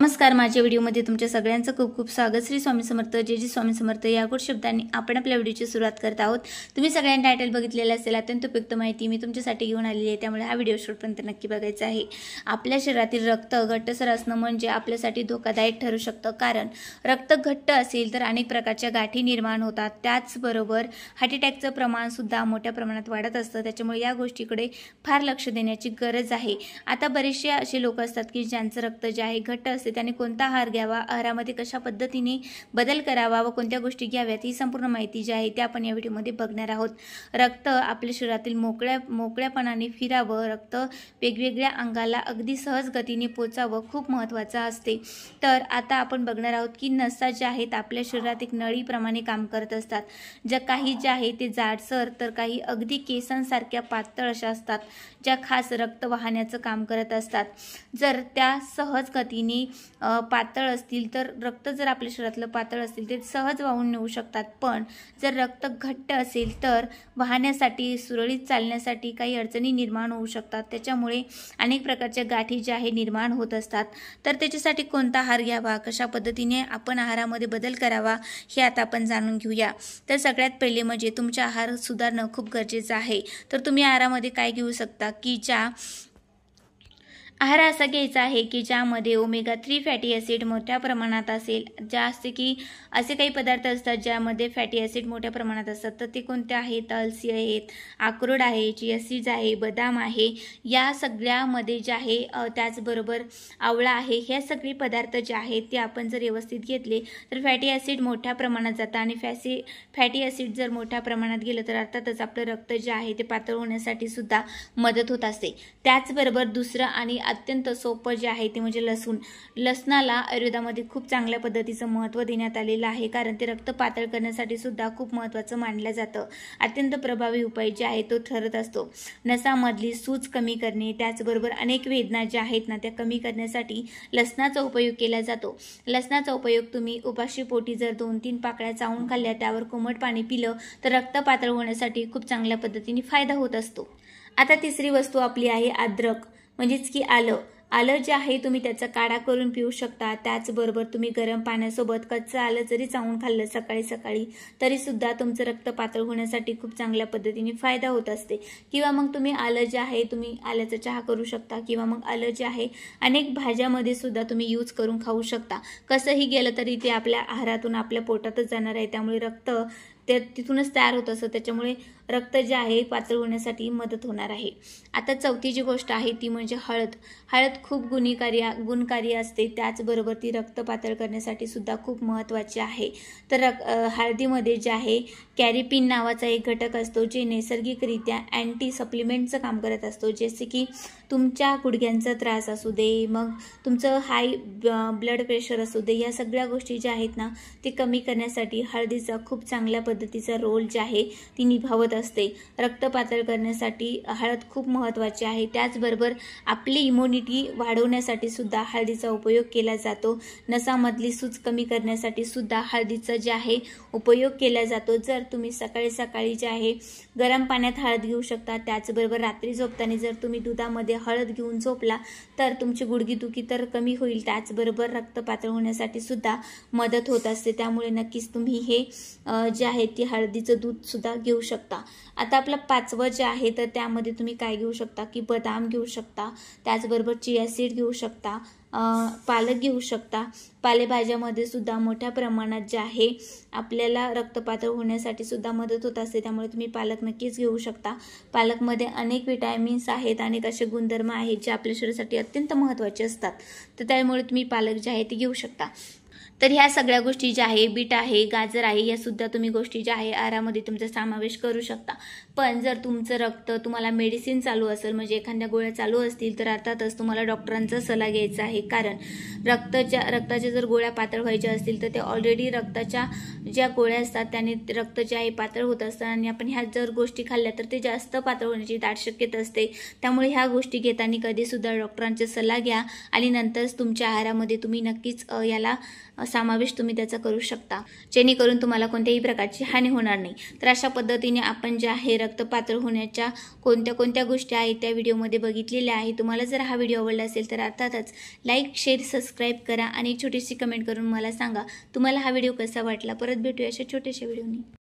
नमस्कार, माझ्या व्हिडिओमध्ये तुमच्या सगळ्यांचं खूप खूप स्वागत। श्री स्वामी समर्थ, जय जय स्वामी समर्थ या गुड शब्दांनी आपण आपल्या व्हिडिओची सुरुवात करत आहोत। तुम्ही सगळ्यांनी टायटल बघितलेलं असेल, अत्यंत उपयुक्त माहिती मी तुमच्यासाठी घेऊन आलेली आहे, त्यामुळे हा व्हिडिओ शेवटपर्यंत नक्की बघायचा आहे। आपल्या शरीरातील रक्त घट्टसर असणं म्हणजे आपल्यासाठी धोकादायक ठरू शकतं, कारण रक्त घट्ट असेल तर अनेक प्रकारच्या गाठी निर्माण होतात। त्याचबरोबर हार्ट अटॅकचं प्रमाण सुद्धा मोठ्या प्रमाणात वाढत असतं, त्याच्यामुळे या गोष्टीकडे फार लक्ष देण्याची गरज आहे। आता बरेचसे असे लोक असतात की ज्यांचं रक्त जे आहे घट्ट असते, त्याने कोणता आहार घ्यावा, आहारामध्ये कशा पद्धतीने बदल करावा व कोणत्या गोष्टी घ्याव्यात ही संपूर्ण माहिती जी आहे ती आपण या व्हिडिओमध्ये बघणार आहोत। रक्त आपल्या शरीरातील मोकळ्यापणाने फिरावं, रक्त वेगवेगळ्या अंगाला अगदी सहज गतीने पोचावं खूप महत्त्वाचं असते। तर आता आपण बघणार आहोत की नसा ज्या आहेत आपल्या शरीरात एक नळीप्रमाणे काम करत असतात। ज्या काही ज्या आहे ते जाडसर तर काही अगदी केसांसारख्या पातळ अशा असतात, ज्या खास रक्त वाहण्याचं काम करत असतात। जर त्या सहज गतीने पातळ असतील तर रक्त जर आपल्या शरीरातलं पातळ असतील ते सहज वाहून नेऊ शकतात, पण जर रक्त घट्ट असेल तर वाहण्यासाठी, सुरळीत चालण्यासाठी काही अडचणी निर्माण होऊ शकतात। त्याच्यामुळे अनेक प्रकारच्या गाठी ज्या आहे निर्माण होत असतात। तर त्याच्यासाठी कोणता आहार घ्यावा, कशा पद्धतीने आपण आहारामध्ये बदल करावा हे आता आपण जाणून घेऊया। तर सगळ्यात पहिले म्हणजे तुमचा आहार सुधारणं खूप गरजेचं आहे। तर तुम्ही आहारामध्ये काय घेऊ शकता की आहार असा घ्यायचा आहे की ज्यामध्ये ओमेगा 3 फॅटी ॲसिड मोठ्या प्रमाणात असेल। जास्त की असे काही पदार्थ असतात ज्यामध्ये फॅटी ॲसिड मोठ्या प्रमाणात असतात, तर ते कोणते आहेत? अलसी आहेत, अक्रोड आहे, चिया सीड्स आहे, बदाम आहे, या सगळ्यामध्ये जे आहे त्याचबरोबर आवळा आहे, ह्या सगळे पदार्थ जे आहेत ते आपण जर व्यवस्थित घेतले तर फॅटी ॲसिड मोठ्या प्रमाणात जातं, आणि फॅटी ॲसिड जर मोठ्या प्रमाणात गेलं तर अर्थातच आपलं रक्त जे आहे ते पातळ होण्यासाठी सुद्धा मदत होत असते। त्याचबरोबर दुसरं आणि अत्यंत सोपं जे आहे ते म्हणजे लसूण। लसणाला आयुर्वेदामध्ये खूप चांगल्या पद्धतीचं महत्त्व देण्यात आलेलं आहे, कारण ते रक्त पातळ करण्यासाठी सुद्धा खूप महत्त्वाचं मानलं जातं। अत्यंत प्रभावी उपाय जे आहे तो ठरत असतो। नसामधली सूज कमी करणे, त्याचबरोबर अनेक वेदना ज्या आहेत ना त्या कमी करण्यासाठी लसणाचा उपयोग केला जातो। लसणाचा उपयोग तुम्ही उपाशी पोटी जर 2-3 पाकळ्या चावून खाल्ल्या, त्यावर कोमट पाणी पिलं तर रक्त पातळ होण्यासाठी खूप चांगल्या पद्धतीने फायदा होत असतो। आता तिसरी वस्तू आपली आहे अद्रक, म्हणजेच की आलं। आलं जे आहे तुम्ही त्याचा काढा करून पिऊ शकता। त्याचबरोबर तुम्ही गरम पाण्यासोबत कच्चं आलं जरी चावून खाल्लं सकाळी सकाळी तरी सुद्धा तुमचं रक्त पातळ होण्यासाठी खूप चांगल्या पद्धतीने फायदा होत असते। किंवा मग तुम्ही आलं जे आहे तुम्ही आल्याचा चहा करू शकता, किंवा मग आलं जे आहे अनेक भाज्यामध्ये सुद्धा तुम्ही यूज करून खाऊ शकता। कसंही गेलं तरी ते आपल्या आहारातून आपल्या पोटातच जाणार आहे, त्यामुळे रक्त ते तिथूनच तयार होत असतं, त्याच्यामुळे रक्त जे आहे पातळ होण्यासाठी मदत होणार आहे। आता चौथी जी गोष्ट आहे ती म्हणजे हळद। हळद खूप गुणकारी असते, त्याचबरोबर ती रक्त पातळ करण्यासाठी सुद्धा खूप महत्त्वाची आहे। तर हळदीमध्ये जे आहे कॅरिपिन नावाचा एक घटक असतो, जे नैसर्गिकरित्या अँटी सप्लिमेंटचं काम करत असतो। जसे की तुमच्या गुडघ्यांचा त्रास असू दे, मग तुमचं हाय ब्लड प्रेशर असू दे, या सगळ्या गोष्टी ज्या आहेत ना ते कमी करण्यासाठी हळदीचा खूप चांगल्या पद्धतीचा रोल जे आहे ती निभावत असते। रक्त पातळ करण्यासाठी हळद खूप महत्त्वाची आहे। त्याचबरोबर आपली इम्युनिटी वाढवण्यासाठी सुद्धा हळदीचा उपयोग केला जातो। नसामधली सूज कमी करण्यासाठी सुद्धा हळदीचा जे आहे उपयोग केला जातो। जर तुम्ही सकाळी सकाळी जे आहे गरम पाण्यात हळद घेऊ शकता, त्याचबरोबर रात्री झोपताना जर तुम्ही दुधामध्ये हळद घेऊन झोपला तर तुमची गुडघेदुखी तर कमी होईल, त्याचबरोबर रक्त पातळ होण्यासाठी सुद्धा मदत होत असते। त्यामुळे नक्कीच तुम्ही हे जे आहे ती हळदीचं दूध सुद्धा घेऊ शकता। आता आपलं पाचवं जे आहे तर त्यामध्ये तुम्ही काय घेऊ शकता की बदाम घेऊ शकता, त्याचबरोबर चिया सीड घेऊ शकता, पालक घेऊ शकता। पालेभाज्यामध्ये सुद्धा मोठ्या प्रमाणात जे आहे आपल्याला रक्त पातळ होण्यासाठी सुद्धा मदत होत असते, त्यामुळे तुम्ही पालक नक्कीच घेऊ शकता। पालकमध्ये अनेक विटॅमिन्स आहेत, अनेक असे गुणधर्म आहेत जे आपल्या शरीरासाठी अत्यंत महत्त्वाचे असतात, तर त्यामुळे तुम्ही पालक जे आहे ते घेऊ शकता। तर ह्या सगळ्या गोष्टी ज्या आहे, बीट आहे, गाजर आहे, या सुद्धा तुम्ही गोष्टी ज्या आहे आहारामध्ये तुमचा समावेश करू शकता। पण जर तुमचं रक्त तुम्हाला मेडिसिन चालू असेल, म्हणजे एखाद्या गोळ्या चालू असतील, तर अर्थातच तुम्हाला डॉक्टरांचा सल्ला घ्यायचा आहे, कारण रक्ताच्या जर गोळ्या पातळ व्हायच्या असतील तर ते ऑलरेडी रक्ताच्या ज्या गोळ्या असतात त्याने रक्त जे आहे पातळ होत असतं, आणि आपण ह्या जर गोष्टी खाल्ल्या तर ते जास्त पातळ होण्याची दाट शक्यता असते। त्यामुळे ह्या गोष्टी घेताना कधी सुद्धा डॉक्टरांचा सल्ला घ्या, आणि नंतरच तुमच्या आहारामध्ये तुम्ही नक्कीच याला समावेश तुम्ही त्याचा करू शकता, जेणेकरून तुम्हाला कोणत्याही प्रकारची हानी होणार नाही। तर अशा पद्धतीने आपण जे आहे रक्त पातळ होण्याच्या कोणत्या गोष्टी आहेत त्या व्हिडिओमध्ये बघितलेल्या आहे। तुम्हाला जर हा व्हिडिओ आवडला असेल तर अर्थातच लाईक, शेअर, सबस्क्राईब सबस्क्राईब करा आणि एक छोटीशी कमेंट करून मला सांगा तुम्हाला हा व्हिडिओ कसा वाटला. परत भेटूया अशा छोट्याशा व्हिडिओनी.